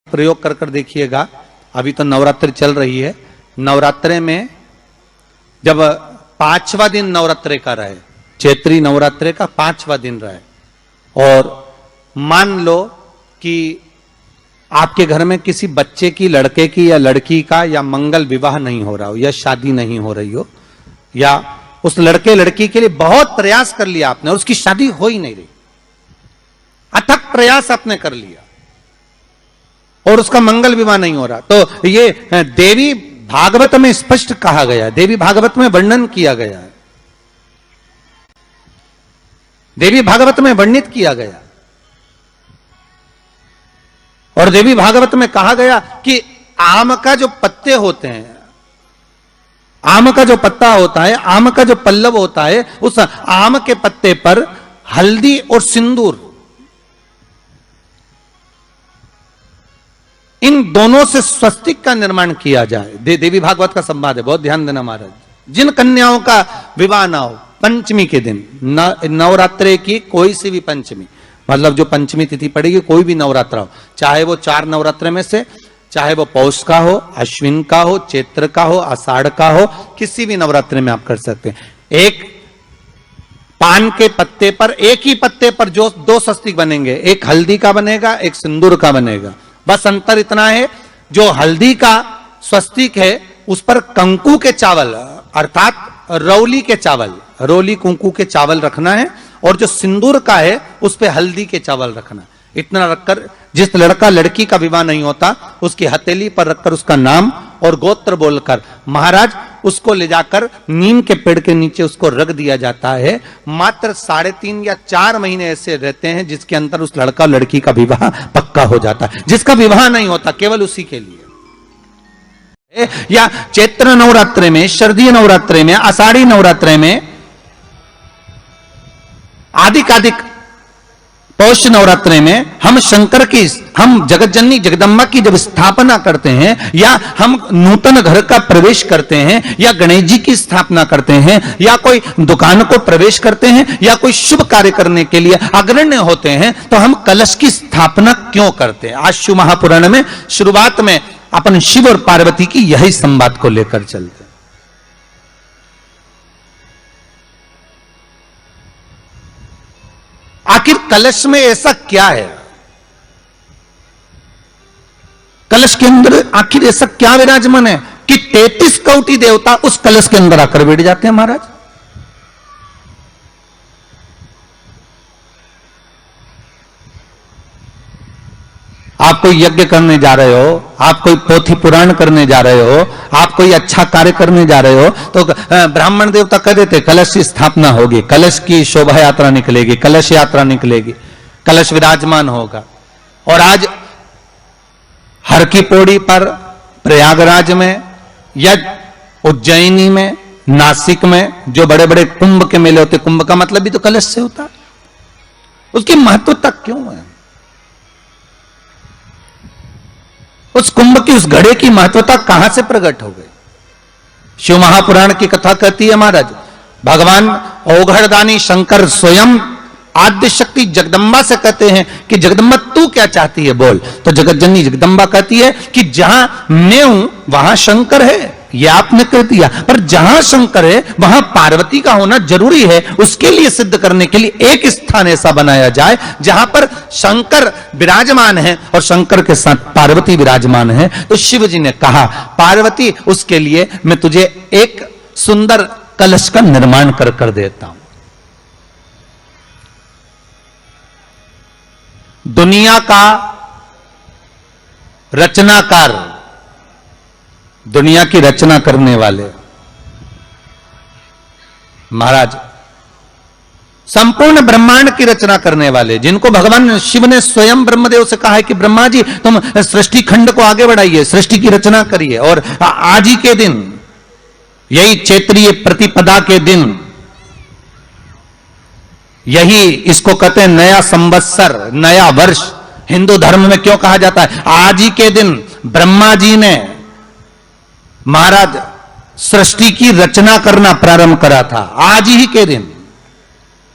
प्रयोग कर कर देखिएगा। अभी तो नवरात्रि चल रही है, नवरात्रे में जब 5वां दिन नवरात्रे का रहे, चैत्री नवरात्रे का 5वां दिन रहे, और मान लो कि आपके घर में किसी बच्चे की, लड़के की या लड़की का या मंगल विवाह नहीं हो रहा हो या शादी नहीं हो रही हो, या उस लड़के लड़की के लिए बहुत प्रयास कर लिया आपने और उसकी शादी हो ही नहीं रही, अथक प्रयास आपने कर लिया और उसका मंगल विवाह नहीं हो रहा, तो ये देवी भागवत में स्पष्ट कहा गया, देवी भागवत में वर्णन किया गया है, देवी भागवत में वर्णित किया गया। और देवी भागवत में कहा गया कि आम का जो पत्ते होते हैं, आम का जो पत्ता होता है, आम का जो पल्लव होता है, उस आम के पत्ते पर हल्दी और सिंदूर, इन दोनों से स्वस्तिक का निर्माण किया जाए। देवी भागवत का संवाद है, बहुत ध्यान देना महाराज। जिन कन्याओं का विवाह ना हो पंचमी के दिन, नवरात्रे की कोई सी भी पंचमी, मतलब जो पंचमी तिथि पड़ेगी, कोई भी नवरात्रा हो, चाहे वो 4 नवरात्रे में से, चाहे वो पौष का हो, अश्विन का हो, चैत्र का हो, आषाढ़ का हो, किसी भी नवरात्रे में आप कर सकते हैं। एक पान के पत्ते पर, एक ही पत्ते पर जो 2 स्वस्तिक बनेंगे, एक हल्दी का बनेगा, एक सिंदूर का बनेगा। बस अंतर इतना है, जो हल्दी का स्वस्तिक है उस पर कंकु के चावल, अर्थात रौली के चावल, रोली कुंकू के चावल रखना है, और जो सिंदूर का है उस पे हल्दी के चावल रखना। इतना रखकर जिस लड़का लड़की का विवाह नहीं होता उसकी हथेली पर रखकर उसका नाम और गोत्र बोलकर महाराज उसको ले जाकर नीम के पेड़ के नीचे उसको रख दिया जाता है। मात्र 3.5 या 4 महीने ऐसे रहते हैं जिसके अंदर उस लड़का लड़की का विवाह पक्का हो जाता है। जिसका विवाह नहीं होता केवल उसी के लिए। या चैत्र नवरात्रे में, शरदीय नवरात्रे में, आषाढ़ी नवरात्रे में, आदिक पौष नवरात्रे में हम शंकर की, हम जगत जननी जगदम्बा की जब स्थापना करते हैं, या हम नूतन घर का प्रवेश करते हैं, या गणेश जी की स्थापना करते हैं, या कोई दुकान को प्रवेश करते हैं, या कोई शुभ कार्य करने के लिए अग्रण्य होते हैं, तो हम कलश की स्थापना क्यों करते हैं? आज शिव महापुराण में शुरुआत में अपन शिव और पार्वती की यही संवाद को लेकर चलते हैं। आखिर कलश में ऐसा क्या है? कलश के अंदर आखिर ऐसा क्या विराजमान है कि 33 कोटि देवता उस कलश के अंदर आकर बैठ जाते हैं महाराज? आप कोई यज्ञ करने जा रहे हो, आप कोई पोथी पुराण करने जा रहे हो, आप कोई अच्छा कार्य करने जा रहे हो, तो ब्राह्मण देवता कह देते कलश की स्थापना होगी, कलश की शोभा यात्रा निकलेगी, कलश यात्रा निकलेगी, कलश विराजमान होगा। और आज हर की पौड़ी पर, प्रयागराज में, या उज्जैनी में, नासिक में जो बड़े बड़े कुंभ के मेले होते, कुंभ का मतलब भी तो कलश से होता, उसकी महत्वता क्यों है? उस कुंभ की, उस घड़े की महत्वता कहां से प्रकट हो गई? शिव महापुराण की कथा कहती है महाराज, भगवान औघड़दानी शंकर स्वयं आद्य शक्ति जगदम्बा से कहते हैं कि जगदम्बा तू क्या चाहती है बोल। तो जगत जननी जगदम्बा कहती है कि जहां मैं हूं वहां शंकर है, यह आपने कह दिया, पर जहां शंकर है वहां पार्वती का होना जरूरी है। उसके लिए सिद्ध करने के लिए एक स्थान ऐसा बनाया जाए जहां पर शंकर विराजमान है और शंकर के साथ पार्वती विराजमान है। तो शिव जी ने कहा पार्वती, उसके लिए मैं तुझे एक सुंदर कलश का निर्माण कर देता हूं। दुनिया का रचनाकार, दुनिया की रचना करने वाले महाराज, संपूर्ण ब्रह्मांड की रचना करने वाले, जिनको भगवान शिव ने स्वयं ब्रह्मदेव से कहा है कि ब्रह्मा जी तुम सृष्टि खंड को आगे बढ़ाइए, सृष्टि की रचना करिए। और आज ही के दिन, यही चैत्रीय प्रतिपदा के दिन, यही इसको कहते हैं नया संवत्सर, नया वर्ष। हिंदू धर्म में क्यों कहा जाता है? आज ही के दिन ब्रह्मा जी ने महाराज सृष्टि की रचना करना प्रारंभ करा था। आज ही के दिन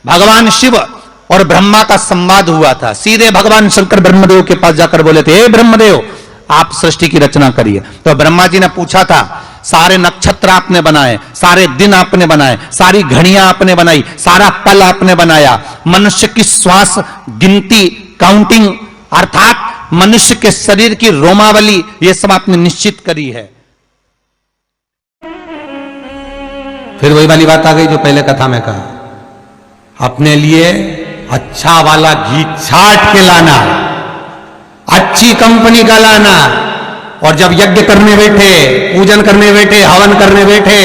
भगवान शिव और ब्रह्मा का संवाद हुआ था। सीधे भगवान शंकर ब्रह्मदेव के पास जाकर बोले थे, हे ब्रह्मदेव, आप सृष्टि की रचना करिए। तो ब्रह्मा जी ने पूछा था, सारे नक्षत्र आपने बनाए, सारे दिन आपने बनाए, सारी घड़ियां आपने बनाई, सारा पल आपने बनाया, मनुष्य की श्वास गिनती काउंटिंग अर्थात मनुष्य के शरीर की रोमावली ये सब आपने निश्चित करी है। फिर वही वाली बात आ गई जो पहले कथा में कहा, अपने लिए अच्छा वाला घी छाट के लाना, अच्छी कंपनी का लाना, और जब यज्ञ करने बैठे, पूजन करने बैठे, हवन करने बैठे,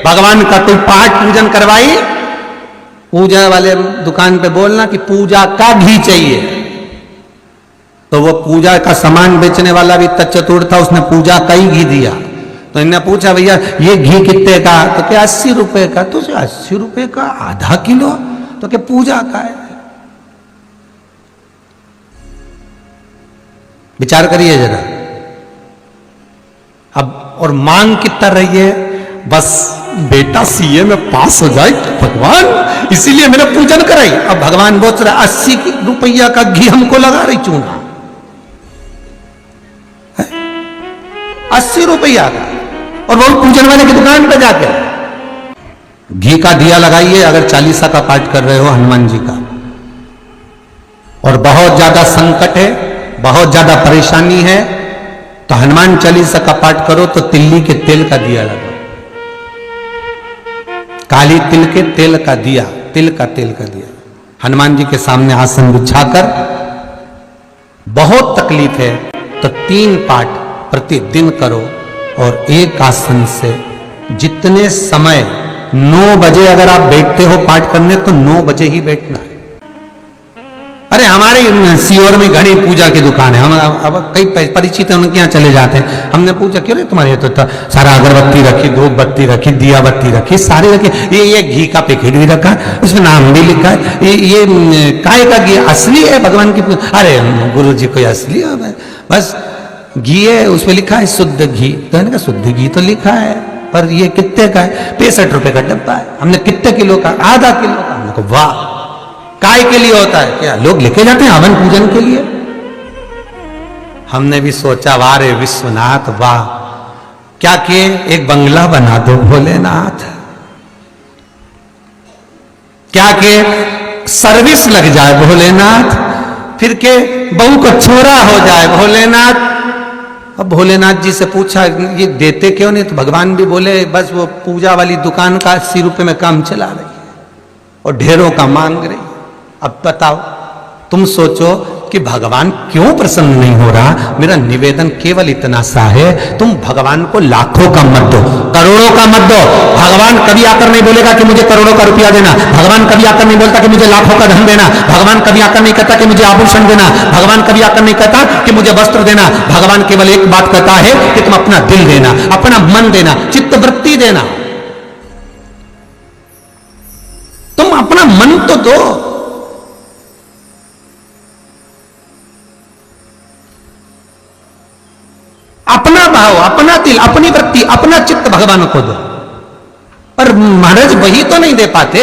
भगवान का कोई पाठ पूजन करवाई, पूजा वाले दुकान पे बोलना कि पूजा का घी चाहिए। तो वो पूजा का सामान बेचने वाला भी चतुर था, उसने पूजा का ही घी दिया। तो इन्होंने पूछा, भैया ये घी कितने का? तो क्या 80 रुपए का? तो 80 रुपए का आधा किलो? तो क्या पूजा का है? विचार करिए जरा। अब और मांग कितना रही है? बस बेटा सीए में पास हो जाए तो भगवान, इसीलिए मैंने पूजन कराई। अब भगवान बोल रहा 80 रुपया का घी हमको लगा रही चूना, 80 रुपया का, और वो पूजन वाले की दुकान पर जाकर घी का दिया लगाइए। अगर 40 का पाठ कर रहे हो हनुमान जी का, और बहुत ज्यादा संकट है, बहुत ज्यादा परेशानी है, तो हनुमान 40 का पाठ करो तो तिल्ली के तेल का दिया लगाओ, काली तिल के तेल का दिया, तिल का तेल का दिया हनुमान जी के सामने आसन बिछाकर। बहुत तकलीफ है तो 3 पाठ प्रतिदिन करो, और एक आसन से जितने समय 9 बजे अगर आप बैठते हो पाठ करने तो 9 बजे ही बैठना है। अरे हमारे सीहोर में घड़ी पूजा की दुकान है, हम अब कई परिचित हैं, उनके यहाँ चले जाते हैं। हमने पूछा क्यों रे तुम्हारे तो सारा अगरबत्ती रखी, धूप बत्ती रखी, दिया बत्ती रखी, सारे रखे, ये घी का पैकेट भी रखा, उसमें नाम भी लिखा है, ये काय का घी असली है भगवान की? अरे गुरु जी कोई असली है? बस घी है, उसमें लिखा है शुद्ध घी। तो मैंने कहा शुद्ध घी तो लिखा है, पर ये कितने का है? 65 रुपए का डब्बा है। हमने कितने किलो का? आधा किलो का। हमने कहा वाह, काय के लिए होता है क्या? लोग लेके जाते हैं हवन पूजन के लिए। हमने भी सोचा वाह रे विश्वनाथ वाह, क्या किए? एक बंगला बना दो भोलेनाथ। क्या किए? सर्विस लग जाए भोलेनाथ, फिर के बहू को छोरा हो जाए भोलेनाथ। अब भोलेनाथ जी से पूछा ये देते क्यों नहीं? तो भगवान भी बोले बस वो पूजा वाली दुकान का 80 रुपए में काम चला रही है और ढेरों का मांग रही। अब बताओ, तुम सोचो कि भगवान क्यों प्रसन्न नहीं हो रहा। मेरा निवेदन केवल इतना सा है, तुम भगवान को लाखों का मत दो, करोड़ों का मत दो। भगवान कभी आकर नहीं बोलेगा कि मुझे करोड़ों का रुपया देना, भगवान कभी आकर नहीं बोलता कि मुझे लाखों का धन देना, भगवान कभी आकर नहीं कहता कि मुझे आभूषण देना, भगवान कभी आकर नहीं कहता कि मुझे वस्त्र देना। भगवान केवल एक बात कहता है कि तुम अपना दिल देना, अपना मन देना, चित्तवृत्ति देना। तुम अपना मन तो दो। अपना भाव, अपना दिल, अपनी वृत्ति, अपना चित्त भगवान को दो। पर महाराज वही तो नहीं दे पाते।